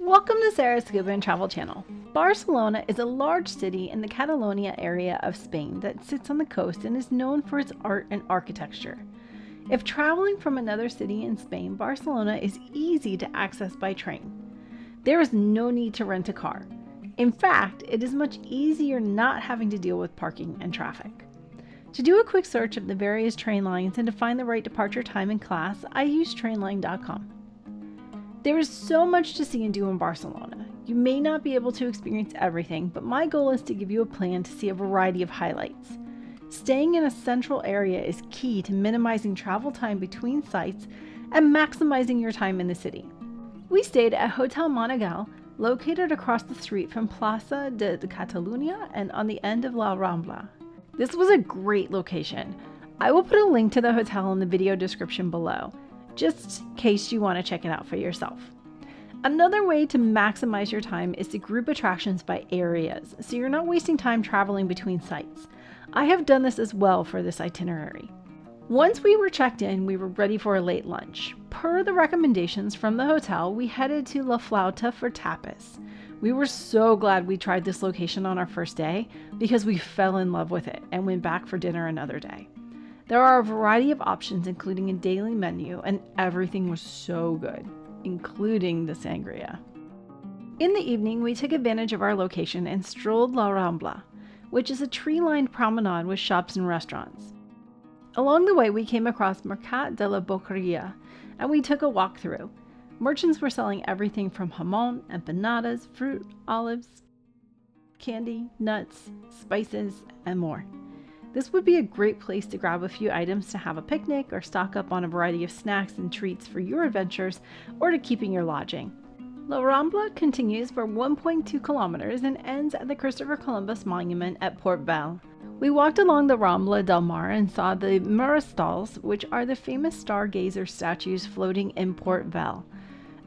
Welcome to Sarah's Scuba and Travel Channel. Barcelona is a large city in the Catalonia area of Spain that sits on the coast and is known for its art and architecture. If traveling from another city in Spain, Barcelona is easy to access by train. There is no need to rent a car. In fact, it is much easier not having to deal with parking and traffic. To do a quick search of the various train lines and to find the right departure time and class, I use trainline.com. There is so much to see and do in Barcelona. You may not be able to experience everything, but my goal is to give you a plan to see a variety of highlights. Staying in a central area is key to minimizing travel time between sites and maximizing your time in the city. We stayed at Hotel Montjuic, located across the street from Plaça de Catalunya and on the end of La Rambla. This was a great location. I will put a link to the hotel in the video description below, just in case you want to check it out for yourself. Another way to maximize your time is to group attractions by areas, so you're not wasting time traveling between sites. I have done this as well for this itinerary. Once we were checked in, we were ready for a late lunch. Per the recommendations from the hotel, we headed to La Flauta for tapas. We were so glad we tried this location on our first day because we fell in love with it and went back for dinner another day. There are a variety of options, including a daily menu, and everything was so good, including the sangria. In the evening, we took advantage of our location and strolled La Rambla, which is a tree-lined promenade with shops and restaurants. Along the way, we came across Mercat de la Boqueria, and we took a walk through. Merchants were selling everything from jamón, empanadas, fruit, olives, candy, nuts, spices, and more. This would be a great place to grab a few items to have a picnic or stock up on a variety of snacks and treats for your adventures or to keep in your lodging. La Rambla continues for 1.2 kilometers and ends at the Christopher Columbus Monument at Port Vell. We walked along the Rambla del Mar and saw the Murastals, which are the famous stargazer statues floating in Port Vell,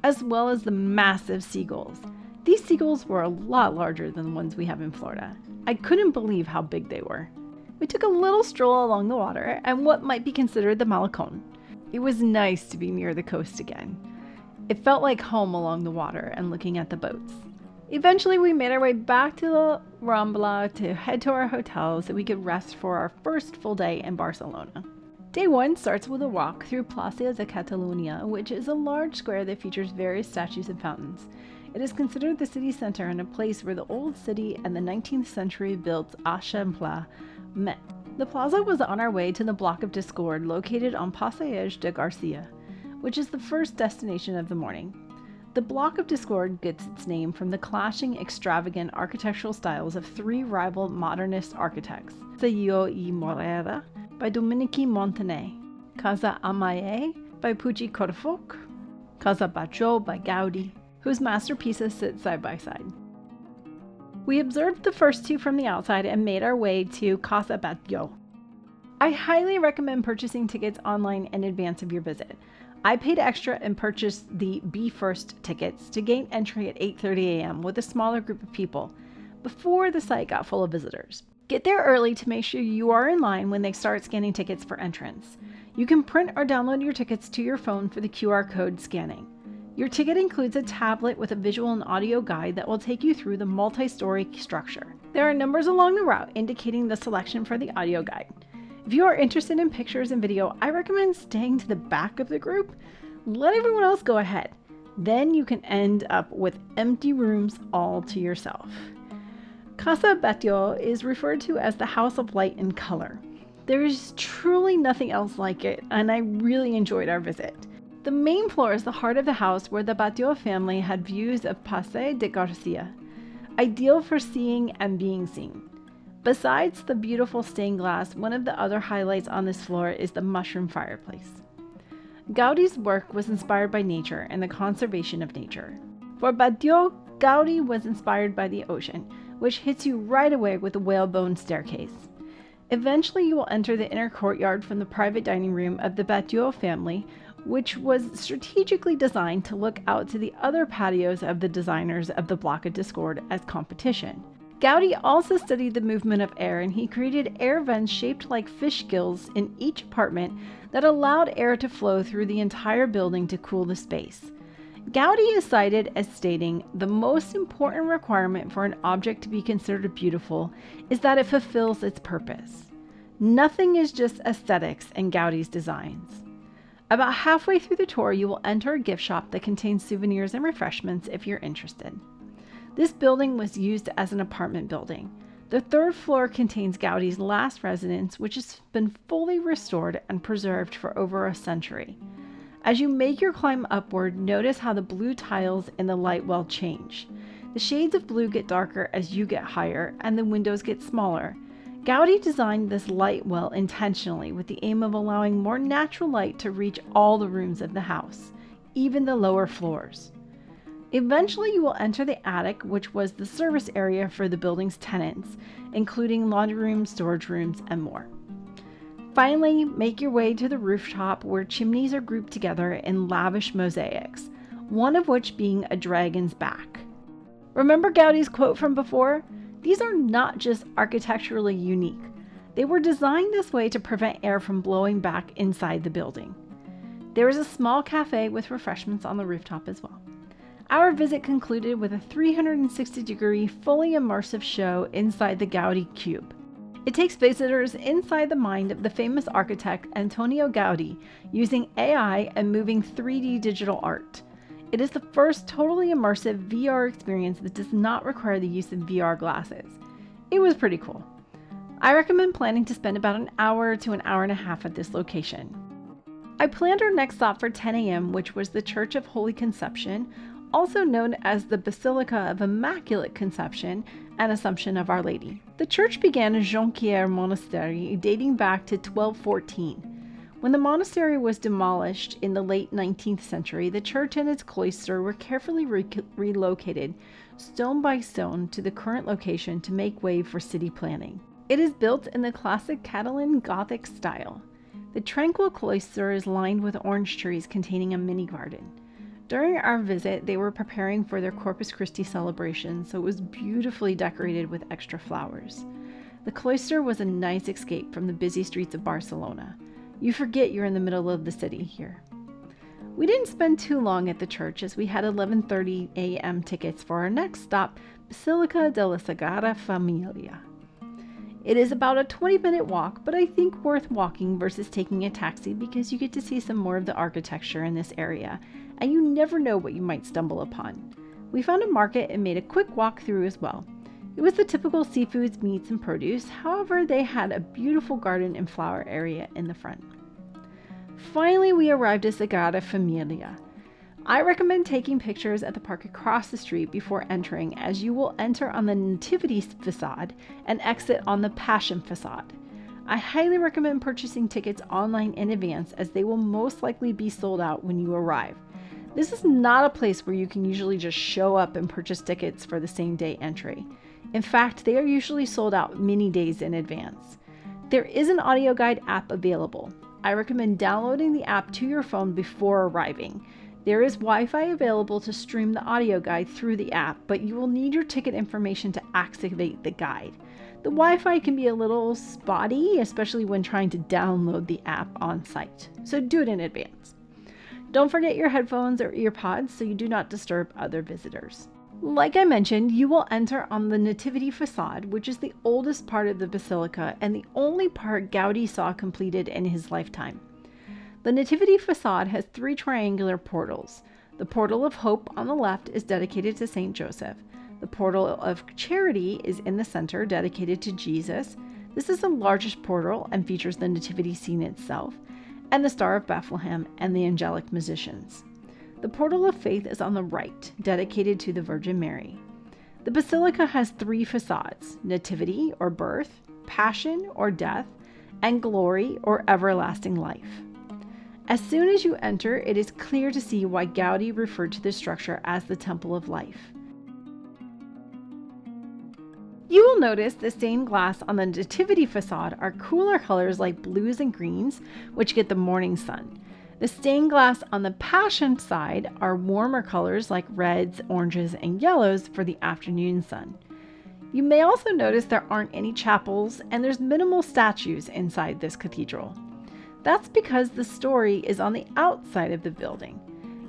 as well as the massive seagulls. These seagulls were a lot larger than the ones we have in Florida. I couldn't believe how big they were. We took a little stroll along the water and what might be considered the Malecón. It was nice to be near the coast again. It felt like home along the water and looking at the boats. Eventually, we made our way back to the Rambla to head to our hotel so we could rest for our first full day in Barcelona. Day 1 starts with a walk through Plaça de Catalunya, which is a large square that features various statues and fountains. It is considered the city center and a place where the old city and the 19th century built Eixample met. The plaza was on our way to the Block of Discord located on Passeig de Garcia, which is the first destination of the morning. The Block of Discord gets its name from the clashing, extravagant architectural styles of 3 rival modernist architects: Ciutodella y Morera by Dominici Montaner, Casa Amaye by Puig Corfoc, Casa Batlló by Gaudí, whose masterpieces sit side by side. We observed the first 2 from the outside and made our way to Casa Batlló. I highly recommend purchasing tickets online in advance of your visit. I paid extra and purchased the Be First tickets to gain entry at 8:30 a.m. with a smaller group of people before the site got full of visitors. Get there early to make sure you are in line when they start scanning tickets for entrance. You can print or download your tickets to your phone for the QR code scanning. Your ticket includes a tablet with a visual and audio guide that will take you through the multi-story structure. There are numbers along the route indicating the selection for the audio guide. If you are interested in pictures and video, I recommend staying to the back of the group. Let everyone else go ahead. Then you can end up with empty rooms all to yourself. Casa Batlló is referred to as the House of Light and Color. There is truly nothing else like it, and I really enjoyed our visit. The main floor is the heart of the house where the Batlló family had views of Passeig de Garcia, ideal for seeing and being seen. Besides the beautiful stained glass, one of the other highlights on this floor is the mushroom fireplace. Gaudí's work was inspired by nature and the conservation of nature. For Batlló, Gaudí was inspired by the ocean, which hits you right away with a whalebone staircase. Eventually, you will enter the inner courtyard from the private dining room of the Batlló family, which was strategically designed to look out to the other patios of the designers of the Block of Discord as competition. Gaudí also studied the movement of air, and he created air vents shaped like fish gills in each apartment that allowed air to flow through the entire building to cool the space. Gaudí is cited as stating the most important requirement for an object to be considered beautiful is that it fulfills its purpose. Nothing is just aesthetics in Gaudí's designs. About halfway through the tour, you will enter a gift shop that contains souvenirs and refreshments if you're interested. This building was used as an apartment building. The third floor contains Gaudí's last residence, which has been fully restored and preserved for over a century. As you make your climb upward, notice how the blue tiles in the light well change. The shades of blue get darker as you get higher, and the windows get smaller. Gaudí designed this light well intentionally with the aim of allowing more natural light to reach all the rooms of the house, even the lower floors. Eventually, you will enter the attic, which was the service area for the building's tenants, including laundry rooms, storage rooms, and more. Finally, make your way to the rooftop where chimneys are grouped together in lavish mosaics, one of which being a dragon's back. Remember Gaudí's quote from before? These are not just architecturally unique. They were designed this way to prevent air from blowing back inside the building. There is a small cafe with refreshments on the rooftop as well. Our visit concluded with a 360-degree, fully immersive show inside the Gaudí Cube. It takes visitors inside the mind of the famous architect Antonio Gaudí using AI and moving 3D digital art. It is the first totally immersive VR experience that does not require the use of VR glasses. It was pretty cool. I recommend planning to spend about an hour to an hour and a half at this location. I planned our next stop for 10 a.m., which was the Church of Holy Conception, also known as the Basilica of Immaculate Conception and Assumption of Our Lady. The church began as Jonquière Monastery dating back to 1214. When the monastery was demolished in the late 19th century, the church and its cloister were carefully relocated stone by stone to the current location to make way for city planning. It is built in the classic Catalan Gothic style. The tranquil cloister is lined with orange trees containing a mini garden. During our visit, they were preparing for their Corpus Christi celebration, so it was beautifully decorated with extra flowers. The cloister was a nice escape from the busy streets of Barcelona. You forget you're in the middle of the city here. We didn't spend too long at the church as we had 11:30 a.m. tickets for our next stop, Basilica de la Sagrada Familia. It is about a 20-minute walk, but I think worth walking versus taking a taxi because you get to see some more of the architecture in this area, and you never know what you might stumble upon. We found a market and made a quick walk through as well. It was the typical seafoods, meats, and produce. However, they had a beautiful garden and flower area in the front. Finally, we arrived at Sagrada Familia. I recommend taking pictures at the park across the street before entering, as you will enter on the Nativity facade and exit on the Passion facade. I highly recommend purchasing tickets online in advance, as they will most likely be sold out when you arrive. This is not a place where you can usually just show up and purchase tickets for the same day entry. In fact, they are usually sold out many days in advance. There is an audio guide app available. I recommend downloading the app to your phone before arriving. There is Wi-Fi available to stream the audio guide through the app, but you will need your ticket information to activate the guide. The Wi-Fi can be a little spotty, especially when trying to download the app on site, so do it in advance. Don't forget your headphones or earpods so you do not disturb other visitors. Like I mentioned, you will enter on the Nativity facade, which is the oldest part of the basilica and the only part Gaudí saw completed in his lifetime. The Nativity facade has 3 triangular portals. The Portal of Hope on the left is dedicated to Saint Joseph. The Portal of Charity is in the center, dedicated to Jesus. This is the largest portal and features the Nativity scene itself, and the Star of Bethlehem and the angelic musicians. The Portal of Faith is on the right, dedicated to the Virgin Mary. The basilica has 3 facades: Nativity or birth, Passion or death, and Glory or everlasting life. As soon as you enter, it is clear to see why Gaudí referred to the structure as the Temple of Life. You will notice the stained glass on the Nativity facade are cooler colors like blues and greens, which get the morning sun. The stained glass on the Passion side are warmer colors like reds, oranges, and yellows for the afternoon sun. You may also notice there aren't any chapels and there's minimal statues inside this cathedral. That's because the story is on the outside of the building.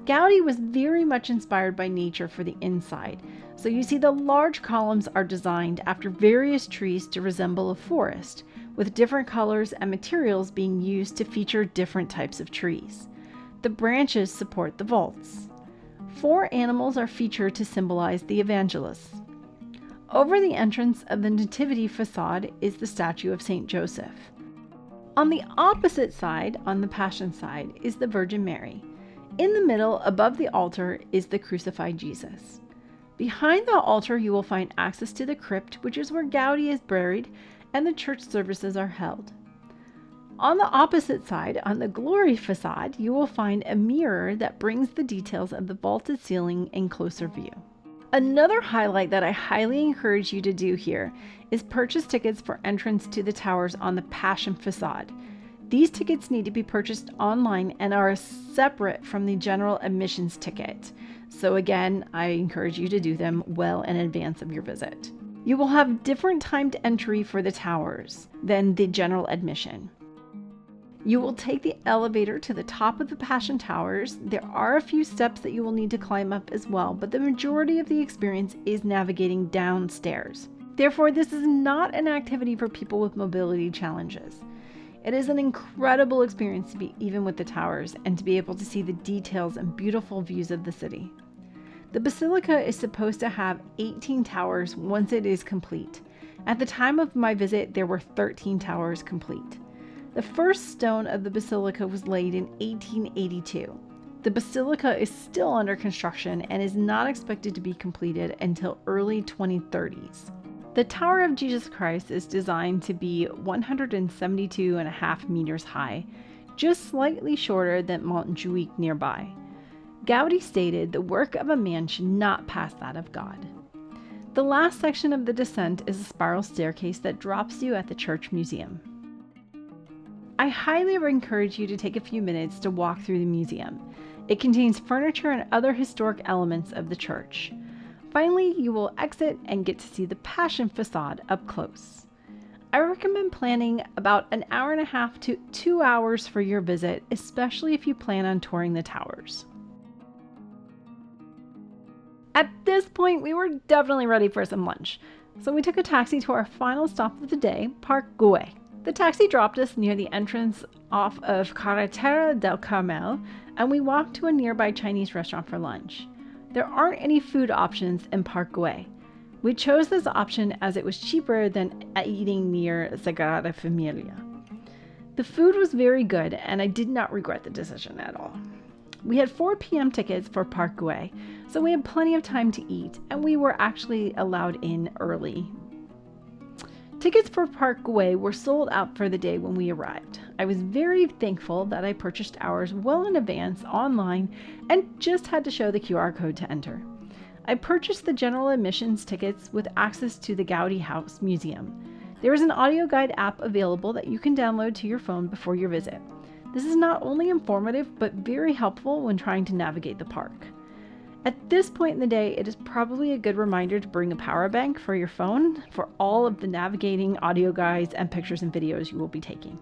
Gaudi was very much inspired by nature for the inside, so you see the large columns are designed after various trees to resemble a forest, with different colors and materials being used to feature different types of trees. The branches support the vaults. 4 animals are featured to symbolize the evangelists. Over the entrance of the Nativity facade is the statue of Saint Joseph. On the opposite side, on the Passion side, is the Virgin Mary. In the middle, above the altar, is the crucified Jesus. Behind the altar, you will find access to the crypt, which is where Gaudi is buried, and the church services are held. On the opposite side, on the Glory facade, you will find a mirror that brings the details of the vaulted ceiling in closer view. Another highlight that I highly encourage you to do here is purchase tickets for entrance to the towers on the Passion facade. These tickets need to be purchased online and are separate from the general admissions ticket. So again, I encourage you to do them well in advance of your visit. You will have different timed entry for the towers than the general admission. You will take the elevator to the top of the Passion Towers. There are a few steps that you will need to climb up as well, but the majority of the experience is navigating downstairs. Therefore, this is not an activity for people with mobility challenges. It is an incredible experience to be even with the towers and to be able to see the details and beautiful views of the city. The Basilica is supposed to have 18 towers once it is complete. At the time of my visit, there were 13 towers complete. The first stone of the Basilica was laid in 1882. The Basilica is still under construction and is not expected to be completed until early 2030s. The Tower of Jesus Christ is designed to be 172.5 meters high, just slightly shorter than Montjuic nearby. Gaudi stated the work of a man should not pass that of God. The last section of the descent is a spiral staircase that drops you at the church museum. I highly encourage you to take a few minutes to walk through the museum. It contains furniture and other historic elements of the church. Finally, you will exit and get to see the Passion facade up close. I recommend planning about an hour and a half to 2 hours for your visit, especially if you plan on touring the towers. At this point, we were definitely ready for some lunch, so we took a taxi to our final stop of the day, Parc Guell. The taxi dropped us near the entrance off of Carretera del Carmel, and we walked to a nearby Chinese restaurant for lunch. There aren't any food options in Parc Guell. We chose this option as it was cheaper than eating near Sagrada Familia. The food was very good, and I did not regret the decision at all. We had 4 p.m. tickets for Parc Guell, so we had plenty of time to eat, and we were actually allowed in early. Tickets for Parc Guell were sold out for the day when we arrived. I was very thankful that I purchased ours well in advance online and just had to show the QR code to enter. I purchased the general admissions tickets with access to the Gaudi House Museum. There is an audio guide app available that you can download to your phone before your visit. This is not only informative, but very helpful when trying to navigate the park. At this point in the day, it is probably a good reminder to bring a power bank for your phone for all of the navigating audio guides and pictures and videos you will be taking.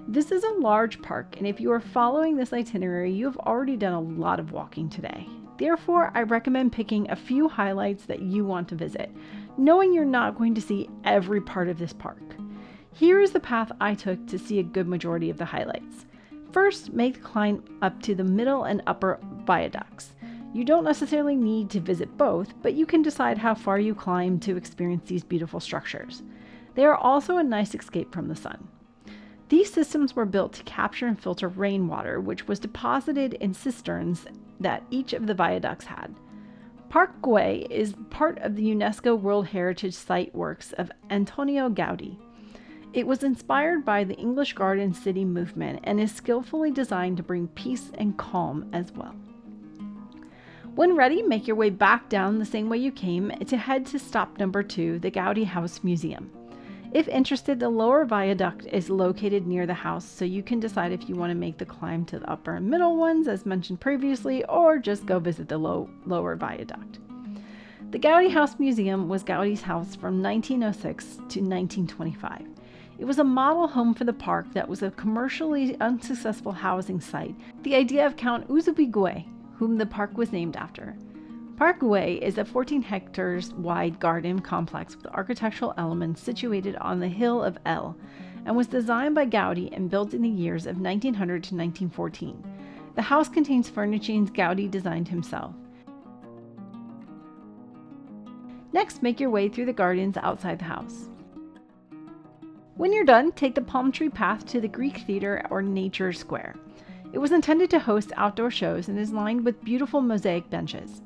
This is a large park, and if you are following this itinerary, you have already done a lot of walking today. Therefore, I recommend picking a few highlights that you want to visit, knowing you're not going to see every part of this park. Here is the path I took to see a good majority of the highlights. First, make the climb up to the middle and upper viaducts. You don't necessarily need to visit both, but you can decide how far you climb to experience these beautiful structures. They are also a nice escape from the sun. These systems were built to capture and filter rainwater, which was deposited in cisterns that each of the viaducts had. Parc Guell is part of the UNESCO World Heritage Site works of Antonio Gaudi. It was inspired by the English Garden City movement and is skillfully designed to bring peace and calm as well. When ready, make your way back down the same way you came to head to stop number 2, the Gaudi House Museum. If interested, the lower viaduct is located near the house, so you can decide if you want to make the climb to the upper and middle ones as mentioned previously, or just go visit the lower viaduct. The Gaudi House Museum was Gaudi's house from 1906 to 1925. It was a model home for the park that was a commercially unsuccessful housing site. The idea of Count Eusèbe Guell, whom the park was named after. Parc is a 14 hectares wide garden complex with architectural elements situated on the hill of El, and was designed by Gaudi and built in the years of 1900 to 1914. The house contains furnishings Gaudi designed himself. Next, make your way through the gardens outside the house. When you're done, take the palm tree path to the Greek Theatre or Nature Square. It was intended to host outdoor shows and is lined with beautiful mosaic benches.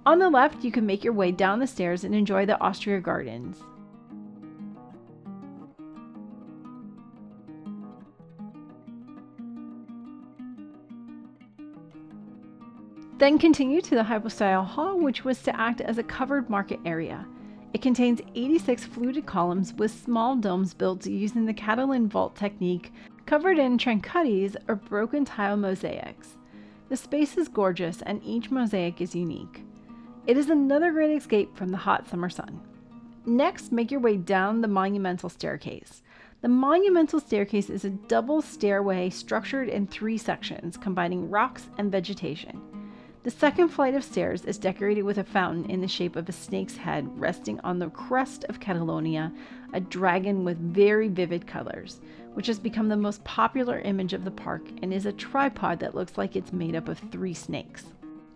On the left, you can make your way down the stairs and enjoy the Austria Gardens. Then continue to the Hypostyle Hall, which was to act as a covered market area. It contains 86 fluted columns with small domes built using the Catalan vault technique, covered in trancuttis or broken tile mosaics. The space is gorgeous and each mosaic is unique. It is another great escape from the hot summer sun. Next, make your way down the monumental staircase. The monumental staircase is a double stairway structured in 3 sections, combining rocks and vegetation. The second flight of stairs is decorated with a fountain in the shape of a snake's head resting on the crest of Catalonia, a dragon with very vivid colors, which has become the most popular image of the park and is a tripod that looks like it's made up of 3 snakes.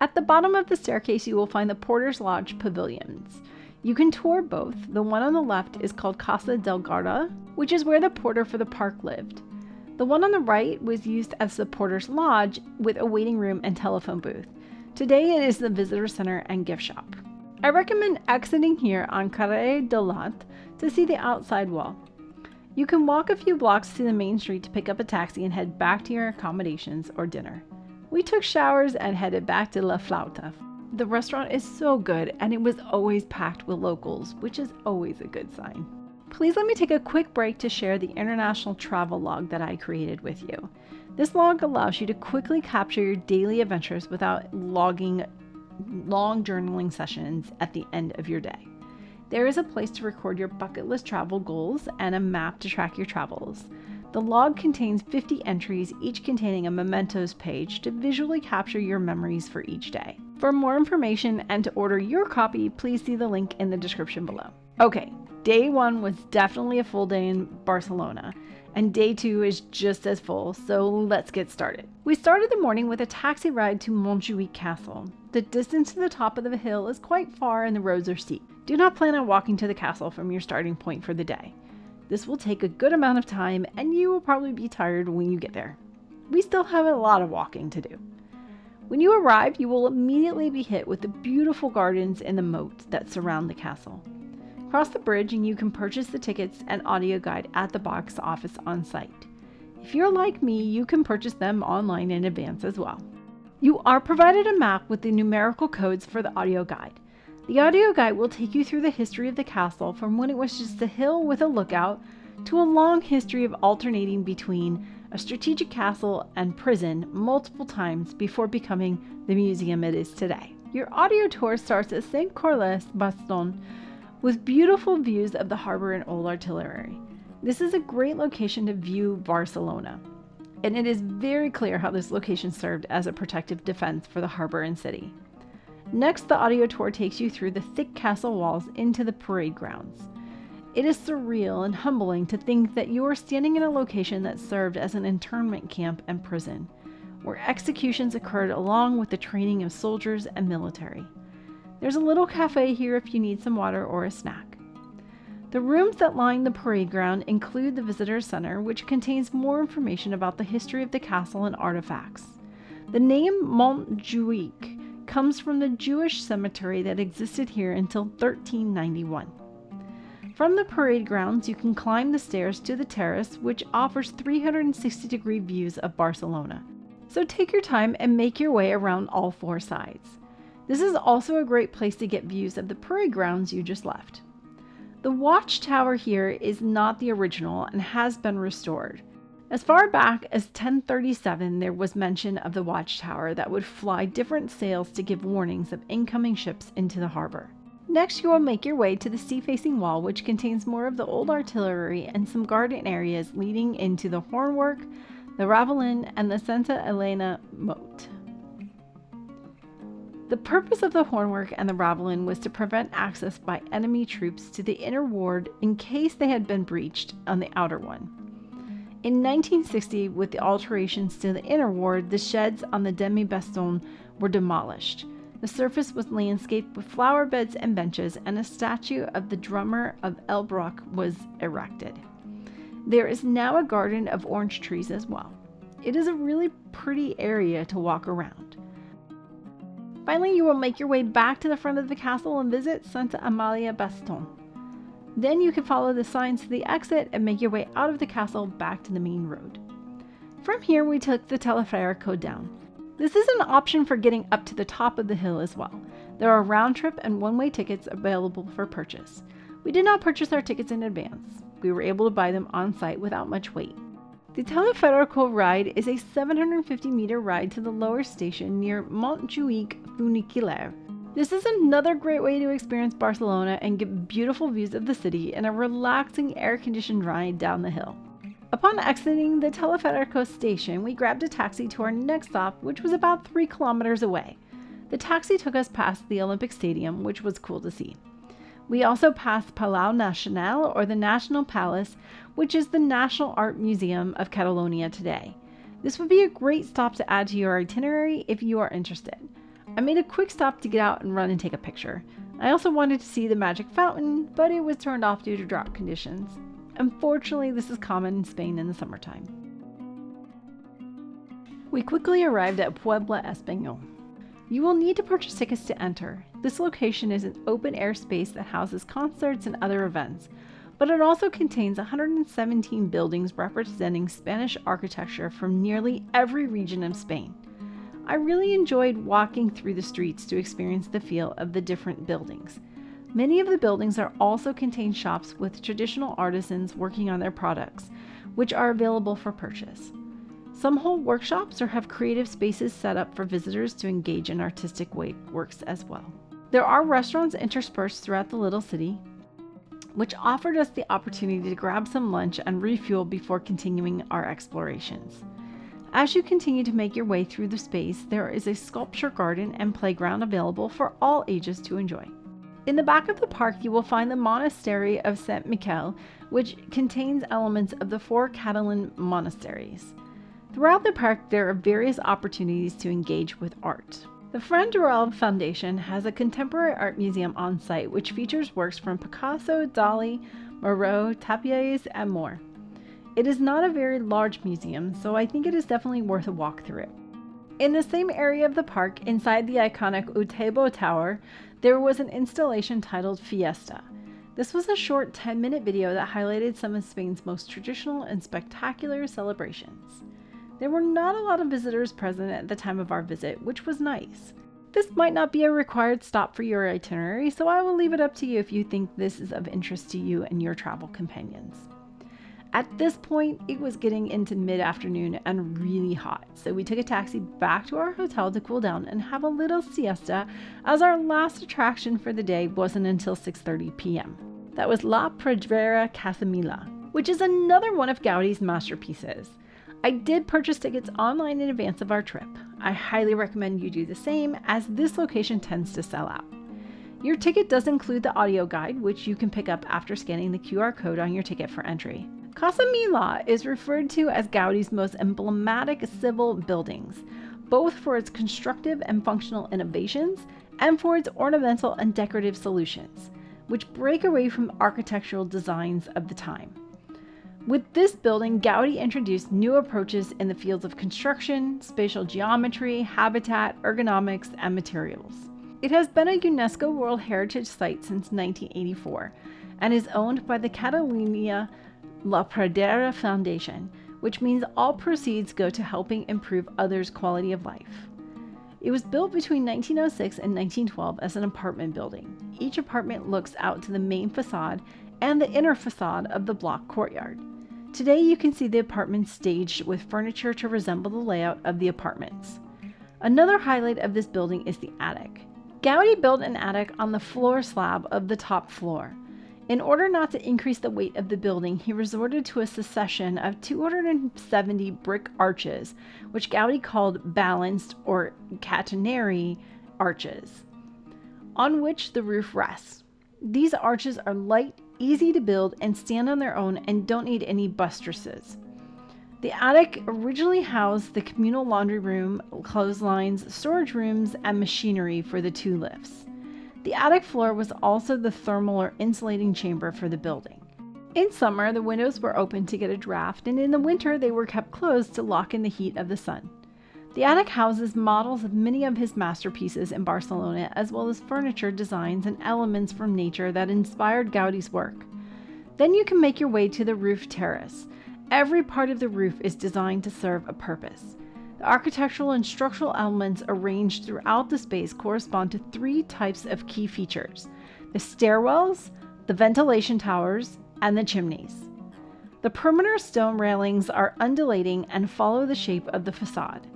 At the bottom of the staircase, you will find the Porter's Lodge pavilions. You can tour both. The one on the left is called Casa del Guarda, which is where the porter for the park lived. The one on the right was used as the Porter's Lodge with a waiting room and telephone booth. Today it is the visitor center and gift shop. I recommend exiting here on Carrer de Lat to see the outside wall. You can walk a few blocks to the main street to pick up a taxi and head back to your accommodations or dinner. We took showers and headed back to La Flauta. The restaurant is so good and it was always packed with locals, which is always a good sign. Please let me take a quick break to share the international travel log that I created with you. This log allows you to quickly capture your daily adventures without logging long journaling sessions at the end of your day. There is a place to record your bucket list travel goals and a map to track your travels. The log contains 50 entries, each containing a mementos page to visually capture your memories for each day. For more information and to order your copy, please see the link in the description below. Okay, day 1 was definitely a full day in Barcelona, and day 2 is just as full, so let's get started. We started the morning with a taxi ride to Montjuic Castle. The distance to the top of the hill is quite far and the roads are steep. Do not plan on walking to the castle from your starting point for the day. This will take a good amount of time and you will probably be tired when you get there. We still have a lot of walking to do. When you arrive, you will immediately be hit with the beautiful gardens and the moat that surround the castle. Cross the bridge and you can purchase the tickets and audio guide at the box office on site. If you're like me, you can purchase them online in advance as well. You are provided a map with the numerical codes for the audio guide. The audio guide will take you through the history of the castle from when it was just a hill with a lookout to a long history of alternating between a strategic castle and prison multiple times before becoming the museum it is today. Your audio tour starts at St. Corles Baston with beautiful views of the harbor and old artillery. This is a great location to view Barcelona, and it is very clear how this location served as a protective defense for the harbor and city. Next, the audio tour takes you through the thick castle walls into the parade grounds. It is surreal and humbling to think that you are standing in a location that served as an internment camp and prison, where executions occurred along with the training of soldiers and military. There's a little cafe here if you need some water or a snack. The rooms that line the parade ground include the visitor center, which contains more information about the history of the castle and artifacts. The name Montjuic comes from the Jewish cemetery that existed here until 1391. From the parade grounds, you can climb the stairs to the terrace, which offers 360-degree views of Barcelona. So take your time and make your way around all 4 sides. This is also a great place to get views of the parade grounds you just left. The watchtower here is not the original and has been restored. As far back as 1037, there was mention of the watchtower that would fly different sails to give warnings of incoming ships into the harbor. Next, you will make your way to the sea-facing wall, which contains more of the old artillery and some garden areas leading into the Hornwork, the Ravelin, and the Santa Elena moat. The purpose of the hornwork and the ravelin was to prevent access by enemy troops to the inner ward in case they had been breached on the outer one. In 1960, with the alterations to the inner ward, the sheds on the demi-bastion were demolished. The surface was landscaped with flower beds and benches, and a statue of the drummer of Elbrock was erected. There is now a garden of orange trees as well. It is a really pretty area to walk around. Finally, you will make your way back to the front of the castle and visit Santa Amalia Baston. Then you can follow the signs to the exit and make your way out of the castle back to the main road. From here, we took the Teleferico down. This is an option for getting up to the top of the hill as well. There are round-trip and one-way tickets available for purchase. We did not purchase our tickets in advance. We were able to buy them on site without much wait. The Teleferico ride is a 750-meter ride to the lower station near Montjuic Castle. This is another great way to experience Barcelona and get beautiful views of the city in a relaxing air-conditioned ride down the hill. Upon exiting the Teleferico station, we grabbed a taxi to our next stop, which was about 3 kilometers away. The taxi took us past the Olympic Stadium, which was cool to see. We also passed Palau Nacional, or the National Palace, which is the National Art Museum of Catalonia today. This would be a great stop to add to your itinerary if you are interested. I made a quick stop to get out and run and take a picture. I also wanted to see the magic fountain, but it was turned off due to drought conditions. Unfortunately, this is common in Spain in the summertime. We quickly arrived at Poble Espanyol. You will need to purchase tickets to enter. This location is an open-air space that houses concerts and other events, but it also contains 117 buildings representing Spanish architecture from nearly every region of Spain. I really enjoyed walking through the streets to experience the feel of the different buildings. Many of the buildings also contain shops with traditional artisans working on their products, which are available for purchase. Some hold workshops or have creative spaces set up for visitors to engage in artistic works as well. There are restaurants interspersed throughout the little city, which offered us the opportunity to grab some lunch and refuel before continuing our explorations. As you continue to make your way through the space, there is a sculpture garden and playground available for all ages to enjoy. In the back of the park, you will find the Monastery of Saint Miquel, which contains elements of the 4 Catalan monasteries. Throughout the park, there are various opportunities to engage with art. The Fran Durel Foundation has a contemporary art museum on site, which features works from Picasso, Dali, Moreau, Tapies, and more. It is not a very large museum, so I think it is definitely worth a walk through it. In the same area of the park, inside the iconic Utebo Tower, there was an installation titled Fiesta. This was a short 10-minute video that highlighted some of Spain's most traditional and spectacular celebrations. There were not a lot of visitors present at the time of our visit, which was nice. This might not be a required stop for your itinerary, so I will leave it up to you if you think this is of interest to you and your travel companions. At this point, it was getting into mid-afternoon and really hot, so we took a taxi back to our hotel to cool down and have a little siesta, as our last attraction for the day wasn't until 6:30 p.m. That was La Pedrera Casa Mila, which is another one of Gaudi's masterpieces. I did purchase tickets online in advance of our trip. I highly recommend you do the same, as this location tends to sell out. Your ticket does include the audio guide, which you can pick up after scanning the QR code on your ticket for entry. Casa Mila is referred to as Gaudi's most emblematic civil buildings, both for its constructive and functional innovations and for its ornamental and decorative solutions, which break away from architectural designs of the time. With this building, Gaudi introduced new approaches in the fields of construction, spatial geometry, habitat, ergonomics, and materials. It has been a UNESCO World Heritage Site since 1984 and is owned by the Catalonia La Pedrera Foundation, which means all proceeds go to helping improve others' quality of life. It was built between 1906 and 1912 as an apartment building. Each apartment looks out to the main facade and the inner facade of the block courtyard. Today you can see the apartments staged with furniture to resemble the layout of the apartments. Another highlight of this building is the attic. Gaudi built an attic on the floor slab of the top floor. In order not to increase the weight of the building, he resorted to a succession of 270 brick arches, which Gaudi called balanced or catenary arches on which the roof rests. These arches are light, easy to build, and stand on their own and don't need any buttresses. The attic originally housed the communal laundry room, clotheslines, storage rooms, and machinery for the 2 lifts. The attic floor was also the thermal or insulating chamber for the building. In summer, the windows were open to get a draft, and in the winter, they were kept closed to lock in the heat of the sun. The attic houses models of many of his masterpieces in Barcelona, as well as furniture designs and elements from nature that inspired Gaudi's work. Then you can make your way to the roof terrace. Every part of the roof is designed to serve a purpose. The architectural and structural elements arranged throughout the space correspond to 3 types of key features: the stairwells, the ventilation towers, and the chimneys. The perimeter stone railings are undulating and follow the shape of the facade.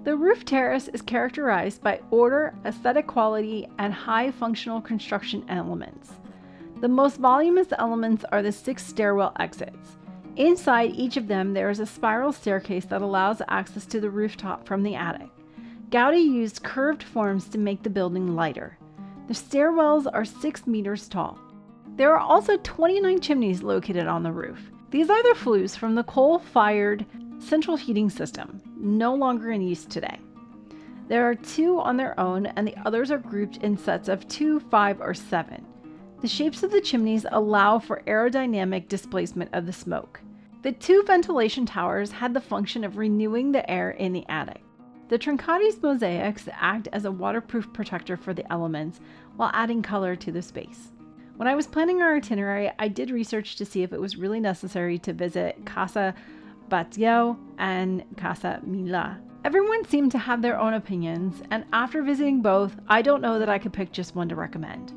The roof terrace is characterized by order, aesthetic quality, and high functional construction elements. The most voluminous elements are the 6 stairwell exits. Inside each of them, there is a spiral staircase that allows access to the rooftop from the attic. Gaudi used curved forms to make the building lighter. The stairwells are 6 meters tall. There are also 29 chimneys located on the roof. These are the flues from the coal-fired central heating system, no longer in use today. There are 2 on their own, and the others are grouped in sets of 2, 5, or 7. The shapes of the chimneys allow for aerodynamic displacement of the smoke. The 2 ventilation towers had the function of renewing the air in the attic. The Trincatis mosaics act as a waterproof protector for the elements while adding color to the space. When I was planning our itinerary, I did research to see if it was really necessary to visit Casa Batlló and Casa Mila. Everyone seemed to have their own opinions, and after visiting both, I don't know that I could pick just one to recommend.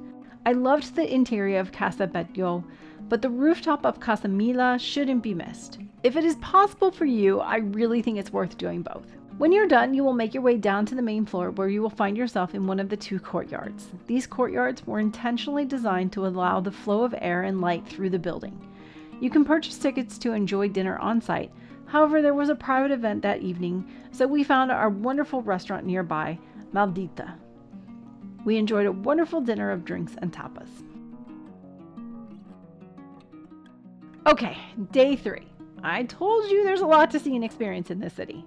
I loved the interior of Casa Batlló, but the rooftop of Casa Mila shouldn't be missed. If it is possible for you, I really think it's worth doing both. When you're done, you will make your way down to the main floor where you will find yourself in one of the 2 courtyards. These courtyards were intentionally designed to allow the flow of air and light through the building. You can purchase tickets to enjoy dinner on site. However, there was a private event that evening, so we found our wonderful restaurant nearby, Maldita. We enjoyed a wonderful dinner of drinks and tapas. Okay, day 3. I told you there's a lot to see and experience in this city.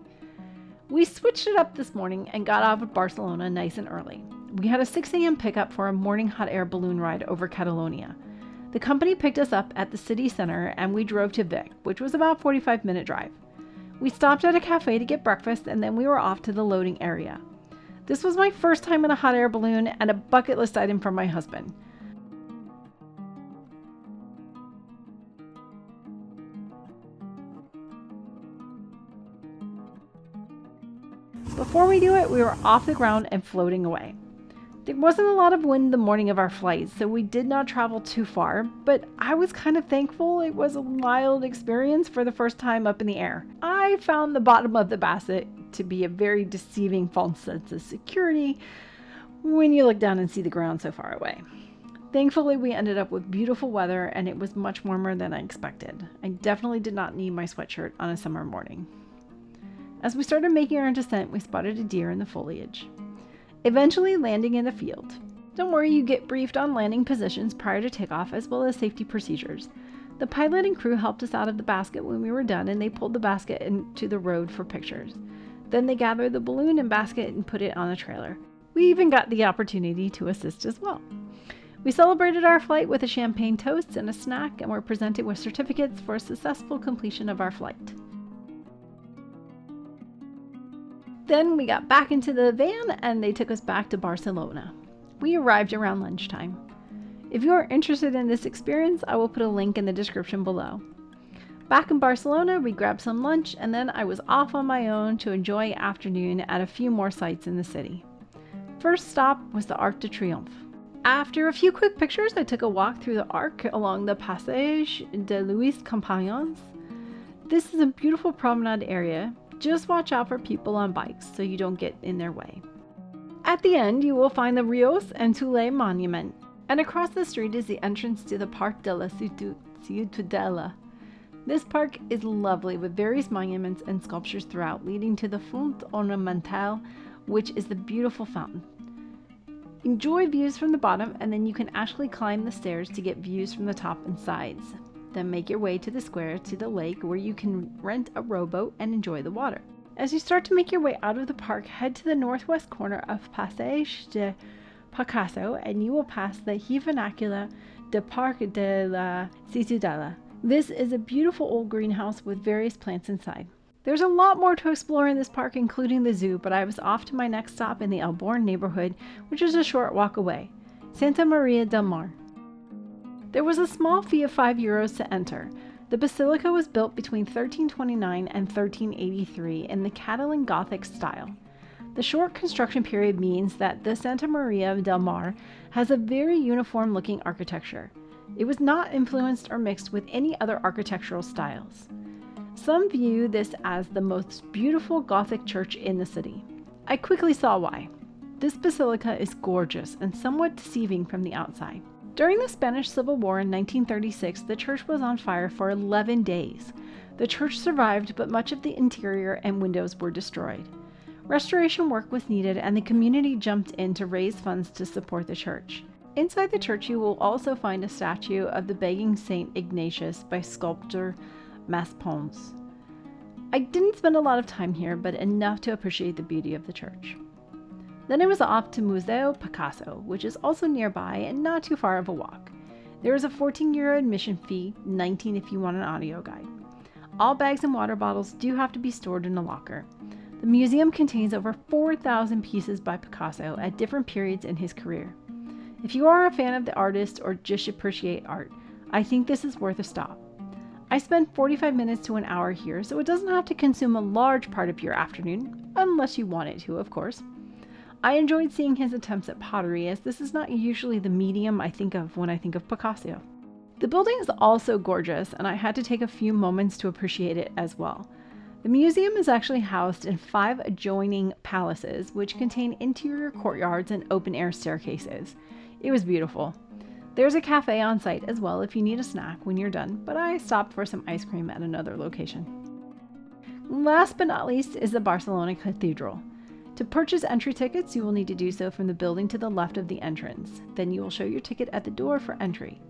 We switched it up this morning and got off of Barcelona nice and early. We had a 6 a.m. pickup for a morning hot air balloon ride over Catalonia. The company picked us up at the city center and we drove to Vic, which was about a 45-minute drive. We stopped at a cafe to get breakfast and then we were off to the loading area. This was my first time in a hot air balloon and a bucket list item from my husband. Before we knew it, we were off the ground and floating away. There wasn't a lot of wind the morning of our flight, so we did not travel too far, but I was kind of thankful it was a wild experience for the first time up in the air. I found the bottom of the basket to be a very deceiving false sense of security when you look down and see the ground so far away. Thankfully, we ended up with beautiful weather and it was much warmer than I expected. I definitely did not need my sweatshirt on a summer morning. As we started making our descent, we spotted a deer in the foliage, eventually landing in the field. Don't worry, you get briefed on landing positions prior to takeoff as well as safety procedures. The pilot and crew helped us out of the basket when we were done and they pulled the basket into the road for pictures. Then they gathered the balloon and basket and put it on a trailer. We even got the opportunity to assist as well. We celebrated our flight with a champagne toast and a snack and were presented with certificates for a successful completion of our flight. Then we got back into the van and they took us back to Barcelona. We arrived around lunchtime. If you are interested in this experience, I will put a link in the description below. Back in Barcelona, we grabbed some lunch and then I was off on my own to enjoy afternoon at a few more sites in the city. First stop was the Arc de Triomf. After a few quick pictures, I took a walk through the Arc along the Passeig de Lluís Companys. This is a beautiful promenade area. Just watch out for people on bikes so you don't get in their way. At the end, you will find the Rios and Tule monument, and across the street is the entrance to the Parc de la Ciutodella. This park is lovely with various monuments and sculptures throughout, leading to the Font Ornamentale, which is the beautiful fountain. Enjoy views from the bottom, and then you can actually climb the stairs to get views from the top and sides. Then make your way to the square to the lake where you can rent a rowboat and enjoy the water. As you start to make your way out of the park, head to the northwest corner of Passeig de Picasso and you will pass the Immaculate de Parc de la Ciutodella. This is a beautiful old greenhouse with various plants inside. There's a lot more to explore in this park, including the zoo, but I was off to my next stop in the Elborn neighborhood, which is a short walk away, Santa Maria del Mar. There was a small fee of €5 to enter. The basilica was built between 1329 and 1383 in the Catalan Gothic style. The short construction period means that the Santa Maria del Mar has a very uniform looking architecture. It was not influenced or mixed with any other architectural styles. Some view this as the most beautiful Gothic church in the city. I quickly saw why. This basilica is gorgeous and somewhat deceiving from the outside. During the Spanish Civil War in 1936, the church was on fire for 11 days. The church survived, but much of the interior and windows were destroyed. Restoration work was needed, and the community jumped in to raise funds to support the church. Inside the church, you will also find a statue of the begging Saint Ignatius by sculptor Maspons. I didn't spend a lot of time here, but enough to appreciate the beauty of the church. Then I was off to Museu Picasso, which is also nearby and not too far of a walk. There is a €14 admission fee, $19 if you want an audio guide. All bags and water bottles do have to be stored in a locker. The museum contains over 4,000 pieces by Picasso at different periods in his career. If you are a fan of the artist or just appreciate art, I think this is worth a stop. I spent 45 minutes to an hour here, so it doesn't have to consume a large part of your afternoon, unless you want it to, of course. I enjoyed seeing his attempts at pottery, as this is not usually the medium I think of when I think of Picasso. The building is also gorgeous, and I had to take a few moments to appreciate it as well. The museum is actually housed in 5 adjoining palaces, which contain interior courtyards and open-air staircases. It was beautiful. There's a cafe on site as well if you need a snack when you're done, but I stopped for some ice cream at another location. Last but not least is the Barcelona Cathedral. To purchase entry tickets, you will need to do so from the building to the left of the entrance. Then you will show your ticket at the door for entry.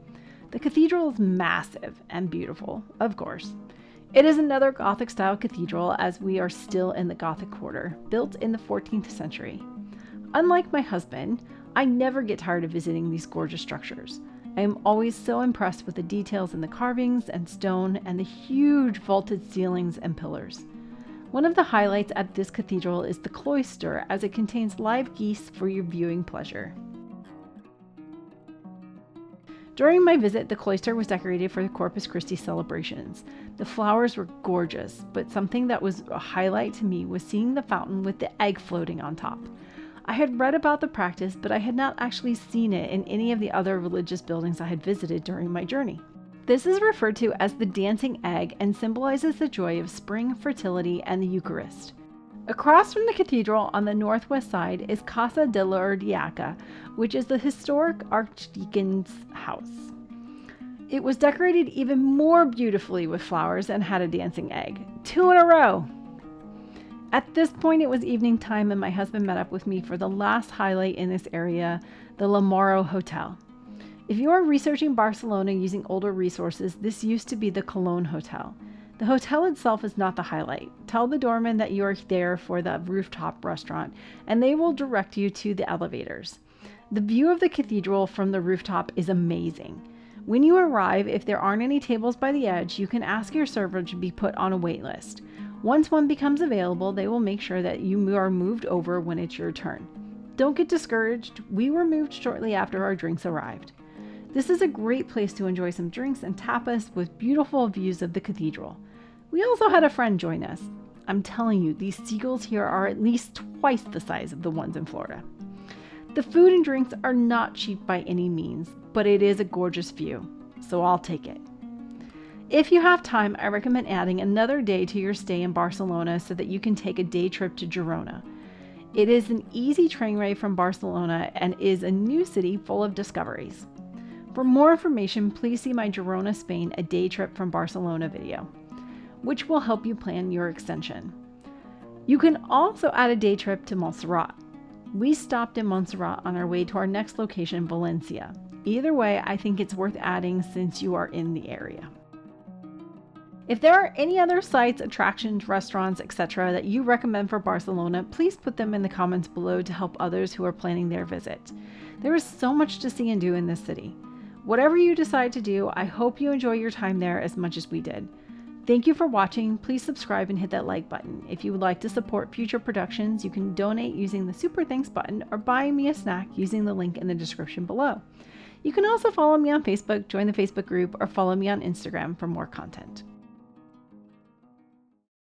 The cathedral is massive and beautiful, of course. It is another Gothic-style cathedral, as we are still in the Gothic quarter, built in the 14th century. Unlike my husband, I never get tired of visiting these gorgeous structures. I am always so impressed with the details in the carvings and stone and the huge vaulted ceilings and pillars. One of the highlights at this cathedral is the cloister, as it contains live geese for your viewing pleasure. During my visit, the cloister was decorated for the Corpus Christi celebrations. The flowers were gorgeous, but something that was a highlight to me was seeing the fountain with the egg floating on top. I had read about the practice, but I had not actually seen it in any of the other religious buildings I had visited during my journey. This is referred to as the dancing egg and symbolizes the joy of spring, fertility, and the Eucharist. Across from the cathedral on the northwest side is Casa de la Ardiaca, which is the historic archdeacon's house. It was decorated even more beautifully with flowers and had a dancing egg. 2 in a row! At this point, it was evening time, and my husband met up with me for the last highlight in this area, the Lamaro Hotel. If you are researching Barcelona using older resources, this used to be the Cologne Hotel. The hotel itself is not the highlight. Tell the doorman that you are there for the Rooftop restaurant, and they will direct you to the elevators. The view of the cathedral from the rooftop is amazing. When you arrive, if there aren't any tables by the edge, you can ask your server to be put on a wait list. Once one becomes available, they will make sure that you are moved over when it's your turn. Don't get discouraged. We were moved shortly after our drinks arrived. This is a great place to enjoy some drinks and tapas with beautiful views of the cathedral. We also had a friend join us. I'm telling you, these seagulls here are at least twice the size of the ones in Florida. The food and drinks are not cheap by any means, but it is a gorgeous view, so I'll take it. If you have time, I recommend adding another day to your stay in Barcelona so that you can take a day trip to Girona. It is an easy train ride from Barcelona and is a new city full of discoveries. For more information, please see my Girona, Spain, a day trip from Barcelona video, which will help you plan your extension. You can also add a day trip to Montserrat. We stopped in Montserrat on our way to our next location, Valencia. Either way, I think it's worth adding since you are in the area. If there are any other sites, attractions, restaurants, etc. that you recommend for Barcelona, please put them in the comments below to help others who are planning their visit. There is so much to see and do in this city. Whatever you decide to do, I hope you enjoy your time there as much as we did. Thank you for watching. Please subscribe and hit that like button. If you would like to support future productions, you can donate using the Super Thanks button or buy me a snack using the link in the description below. You can also follow me on Facebook, join the Facebook group, or follow me on Instagram for more content.